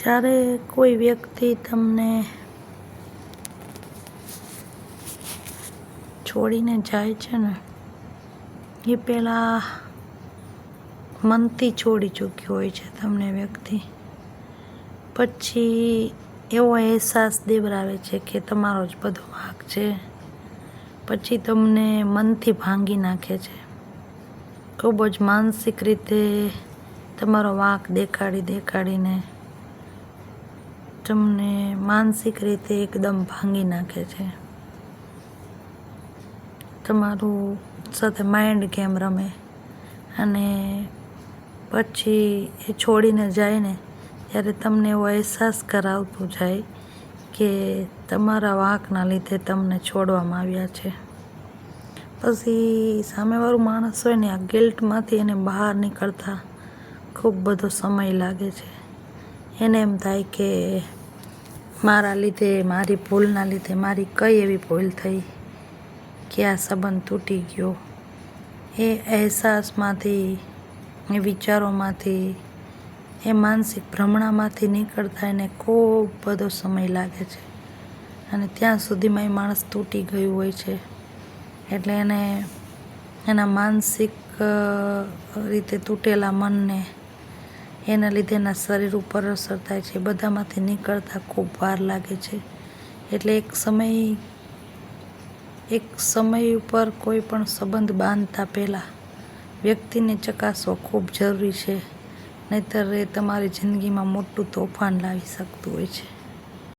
જ્યારે કોઈ વ્યક્તિ તમને છોડીને જાય છે ને, એ પહેલાં મનથી છોડી ચૂક્યો હોય છે તમને વ્યક્તિ. પછી એવો અહેસાસ દેવરાવે છે કે તમારો જ બધો વાંક છે. પછી તમને મનથી ભાંગી નાખે છે. ખૂબ જ માનસિક રીતે તમારો વાંક દેખાડીને તમને માનસિક રીતે એકદમ ભાંગી નાખે છે. તમારું સાથે માઇન્ડ ગેમ રમે અને પછી એ છોડીને જાય ને ત્યારે તમને એવો અહેસાસ કરાવતું જાય કે તમારા વાંકના લીધે તમને છોડવામાં આવ્યા છે. પછી સામેવાળું માણસ હોય ને, આ ગિલ્ટમાંથી એને બહાર નીકળતા ખૂબ બધો સમય લાગે છે. એને એમ થાય કે મારા લીધે, મારી ભૂલના લીધે મારી કઈ એવી ભૂલ થઈ કે આ સંબંધ તૂટી ગયો. એ અહેસાસમાંથી, એ વિચારોમાંથી, એ માનસિક ભ્રમણામાંથી નીકળતા એને ખૂબ બધો સમય લાગે છે. અને ત્યાં સુધીમાં એ માણસ તૂટી ગયું હોય છે. એટલે એને એના માનસિક રીતે તૂટેલા મનને, એના લીધે એના શરીર ઉપર અસર થાય છે. બધામાંથી નીકળતા ખૂબ વાર લાગે છે. એટલે એક સમય ઉપર કોઈ પણ સંબંધ બાંધતા પહેલાં વ્યક્તિને ચકાસવો ખૂબ જરૂરી છે. નહીંતર એ તમારી જિંદગીમાં મોટું તોફાન લાવી શકતું હોય છે.